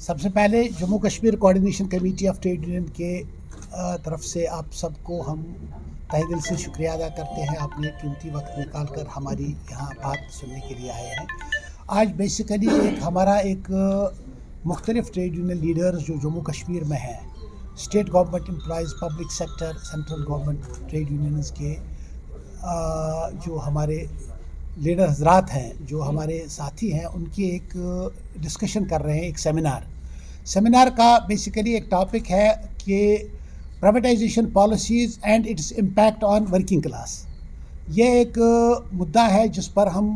सबसे पहले Jammu Kashmir coordination committee of trade union के तरफ से आप सबको हम तहे दिल से शुक्रिया अदा करते हैं। आपने कीमती वक्त निकाल कर हमारी यहाँ बात सुनने के लिए आए हैं। आज बेसिकली हमारा मुख्तलिफ ट्रेड यूनियन लीडर्स जो जम्मू कश्मीर में हैं, state government employees, public sector, central government trade unions के जो हमारे लीडर हजरात हैं, जो हमारे साथी हैं, उनकी एक डिस्कशन कर रहे हैं, एक सेमिनार का बेसिकली एक टॉपिक है कि privatisation policies and its impact on working class. ये एक मुद्दा है जिस पर हम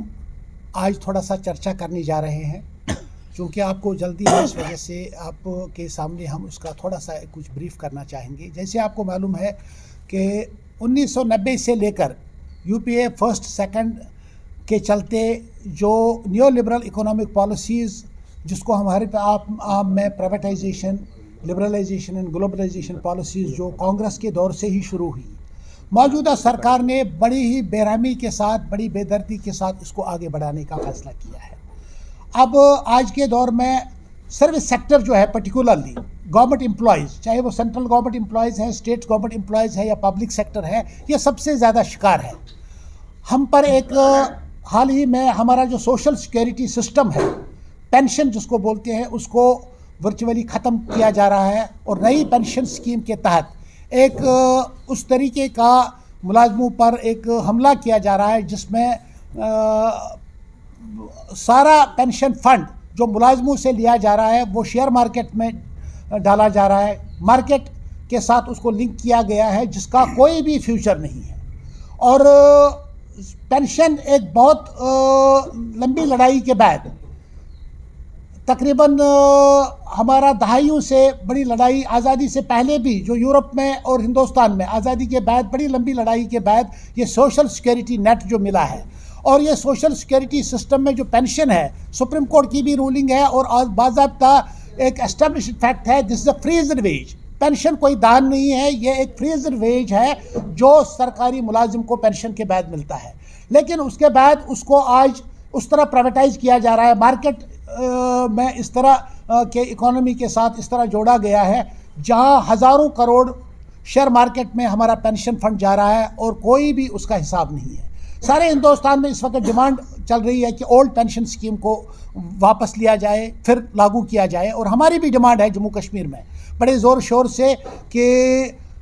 आज थोड़ा सा चर्चा करने जा रहे हैं, क्योंकि आपको जल्दी है, इस वजह से आपके सामने हम उसका थोड़ा सा कुछ ब्रीफ करना चाहेंगे। जैसे आपको मालूम है कि 1990 से लेकर यूपीए फर्स्ट सेकंड के चलते जो न्यू लिबरल इकोनॉमिक पॉलिसीज़, जिसको हमारे आप में privatisation, liberalisation and globalisation policies जो कांग्रेस के दौर से ही शुरू हुई, मौजूदा सरकार ने बड़ी ही बेरहमी के साथ, बड़ी बेदर्दी के साथ इसको आगे बढ़ाने का फैसला किया है। अब आज के दौर में सर्विस सेक्टर जो है, पर्टिकुलरली गवर्नमेंट एम्प्लॉयज़, चाहे वो सेंट्रल गवर्नमेंट एम्प्लॉयज़ हैं, स्टेट गवर्नमेंट एम्प्लॉयज़ है या पब्लिक सेक्टर है, ये सबसे ज़्यादा शिकार है। हम पर हाल ही में हमारा जो सोशल सिक्योरिटी सिस्टम है, पेंशन जिसको बोलते हैं, उसको वर्चुअली ख़त्म किया जा रहा है और नई पेंशन स्कीम के तहत उस तरीके का मुलाजमों पर एक हमला किया जा रहा है जिसमें सारा पेंशन फंड जो मुलाजमों से लिया जा रहा है वो शेयर मार्केट में डाला जा रहा है, मार्केट के साथ उसको लिंक किया गया है जिसका कोई भी फ्यूचर नहीं है। और पेंशन एक बहुत लंबी लड़ाई के बाद, तकरीबन हमारा दहाइयों से बड़ी लड़ाई, आज़ादी से पहले भी जो यूरोप में और हिंदुस्तान में आज़ादी के बाद बड़ी लंबी लड़ाई के बाद ये सोशल सिक्योरिटी नेट जो मिला है, और ये सोशल सिक्योरिटी सिस्टम में जो पेंशन है, सुप्रीम कोर्ट की भी रूलिंग है और बाज़ाब्ता एक एस्टेब्लिश्ड फैक्ट है, this is a freezed wage. Pension कोई दान नहीं है, ये एक फ्रीज्ड वेज है जो सरकारी मुलाजिम को पेंशन के बाद मिलता है। लेकिन उसके बाद उसको आज उस तरह प्राइवेटाइज किया जा रहा है, मार्केट में इस तरह के इकोनॉमी के साथ इस तरह जोड़ा गया है जहां हज़ारों करोड़ शेयर मार्केट में हमारा पेंशन फंड जा रहा है और कोई भी उसका हिसाब नहीं है। सारे हिंदुस्तान में इस वक्त डिमांड चल रही है कि ओल्ड पेंशन स्कीम को वापस लिया जाए, फिर लागू किया जाए। और हमारी भी डिमांड है जम्मू कश्मीर में बड़े ज़ोर शोर से कि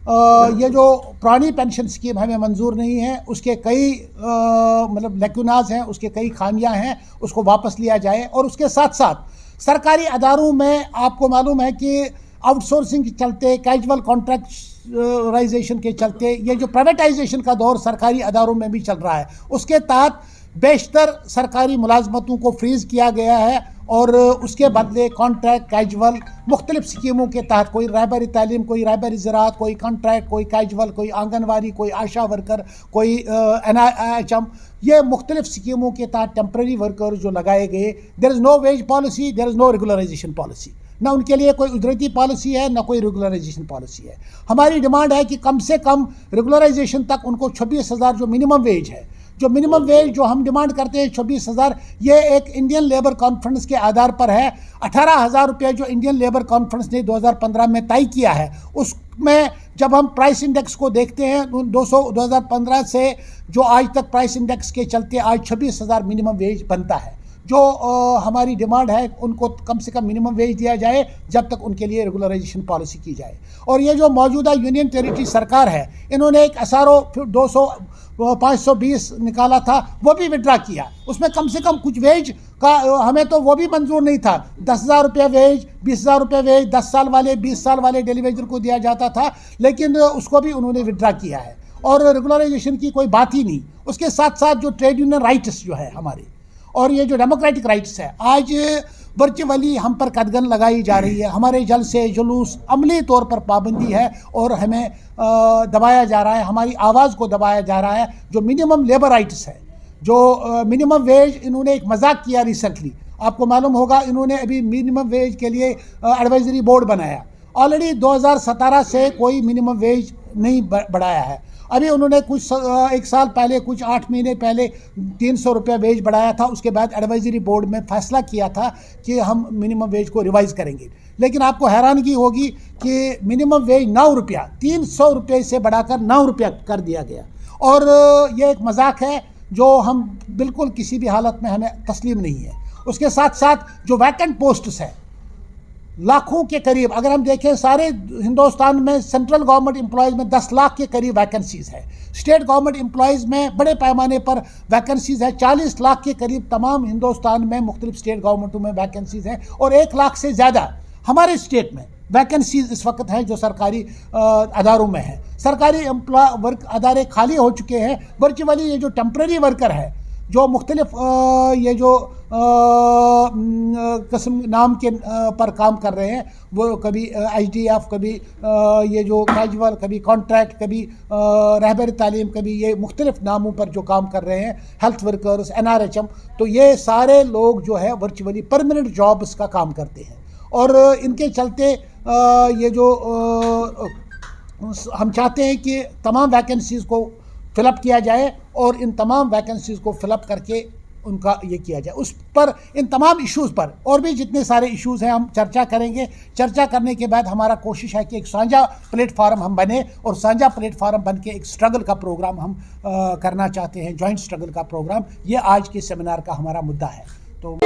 ये जो पुरानी पेंशन स्कीम हमें मंजूर नहीं है, उसके कई मतलब लेकुनाज हैं, उसके कई खामियां हैं, उसको वापस लिया जाए। और उसके साथ साथ सरकारी अदारों में आपको मालूम है कि आउटसोर्सिंग के चलते, कैजुअल कॉन्ट्रैक्टराइजेशन के चलते ये जो प्राइवेटाइजेशन का दौर सरकारी अदारों में भी चल रहा है, उसके तहत बेशतर सरकारी मुलाजमतों को फ्रीज़ किया गया है और उसके बदले कॉन्ट्रैक्ट, कैजुअल, मुख्तलिफ स्कीमों के तहत, कोई रहबरी तालीम, कोई रहबरी ज़राअत, कोई कॉन्ट्रैक्ट, कोई कैजुअल, कोई आंगनवाड़ी, कोई आशा वर्कर, कोई NIHM, ये मुख्तलिफ स्कीमों के तहत टेम्प्रेरी वर्कर जो लगाए गए। There is no wage policy, there is no regularisation policy. ना उनके लिए कोई उजरती पॉलिसी है, ना कोई रेगुलराइजेशन पॉलिसी है। हमारी डिमांड है कि कम से कम रेगुलराइजेशन तक उनको 26,000 जो मिनिमम वेज है, जो मिनिमम वेज जो हम डिमांड करते हैं 26,000, ये एक इंडियन लेबर कॉन्फ्रेंस के आधार पर है। 18,000 रुपये जो इंडियन लेबर कॉन्फ्रेंस ने 2015 में तय किया है, उसमें जब हम प्राइस इंडेक्स को देखते हैं 2015 से जो आज तक प्राइस इंडेक्स के चलते आज 26,000 मिनिमम वेज बनता है। जो हमारी डिमांड है उनको कम से कम मिनिमम वेज दिया जाए जब तक उनके लिए रेगुलराइजेशन पॉलिसी की जाए। और ये जो मौजूदा यूनियन टेरिटरी सरकार है, इन्होंने एक SRO 520 निकाला था, वो भी विड्रा किया। उसमें कम से कम कुछ वेज का हमें तो वो भी मंजूर नहीं था। 10,000 रुपये वेज, 20,000 रुपये वेज 10 साल वाले, 20 साल वाले डेलीवेजर को दिया जाता था, लेकिन उसको भी उन्होंने विड्रा किया है और रेगुलराइजेशन की कोई बात ही नहीं। उसके साथ साथ जो ट्रेड यूनियन राइट्स जो है हमारे, और ये जो डेमोक्रेटिक राइट्स है, आज वर्चुअली हम पर कदगन लगाई जा रही है। हमारे जलसे जुलूस, अमली तौर पर पाबंदी है और हमें दबाया जा रहा है, हमारी आवाज़ को दबाया जा रहा है। जो मिनिमम लेबर राइट्स है, जो मिनिमम वेज, इन्होंने एक मजाक किया रिसेंटली, आपको मालूम होगा, इन्होंने अभी मिनिमम वेज के लिए एडवाइजरी बोर्ड बनाया। ऑलरेडी 2017 से कोई मिनिमम वेज नहीं बढ़ाया है। अभी उन्होंने कुछ एक साल पहले, कुछ 8 महीने पहले 300 रुपये वेज बढ़ाया था। उसके बाद एडवाइजरी बोर्ड में फैसला किया था कि हम मिनिमम वेज को रिवाइज़ करेंगे। लेकिन आपको हैरानगी होगी कि मिनिमम वेज 9 रुपया, 300 रुपये से बढ़ाकर 9 रुपया कर दिया गया। और ये एक मजाक है जो हम बिल्कुल किसी भी हालत में हमें तस्लीम नहीं है। उसके साथ साथ जो वैकेंट पोस्ट्स है लाखों के करीब, अगर हम देखें सारे हिंदुस्तान में सेंट्रल गवर्नमेंट एम्प्लॉयज़ में 10 लाख के करीब वैकेंसीज़ है। स्टेट गवर्नमेंट एम्प्लॉयज़ में बड़े पैमाने पर वैकेंसीज़ है। 40 लाख के करीब तमाम हिंदुस्तान में मुख्तलिफ स्टेट गवर्नमेंटों में वैकेंसीज़ हैं और 1 लाख से ज़्यादा हमारे स्टेट में वैकेंसीज इस वक्त हैं जो सरकारी अदारों में है। सरकारी वर्क अदारे खाली हो चुके हैं। वर्चुअली ये जो टेम्प्रेरी वर्कर है जो मुख्तलिफ ये जो किस्म नाम के पर काम कर रहे हैं, वो कभी ITF, कभी ये जो कैजुअल, कभी कॉन्ट्रैक्ट, कभी रहबर तालीम, कभी ये मुख्तलिफ नामों पर जो काम कर रहे हैं, हेल्थ वर्कर्स, NRHM, तो ये सारे लोग जो है वर्चुअली परमानेंट जॉब्स का काम करते हैं। और इनके चलते ये जो हम चाहते हैं कि तमाम वैकेंसीज़ को फ़िलअप किया जाए और इन तमाम वैकेंसीज़ को फ़िलअप करके उनका ये किया जाए। उस पर, इन तमाम इश्यूज़ पर और भी जितने सारे इश्यूज़ हैं हम चर्चा करेंगे। चर्चा करने के बाद हमारा कोशिश है कि एक साझा प्लेटफार्म हम बने और साझा प्लेटफार्म बन के एक स्ट्रगल का प्रोग्राम हम करना चाहते हैं, जॉइंट स्ट्रगल का प्रोग्राम। ये आज के सेमिनार का हमारा मुद्दा है। तो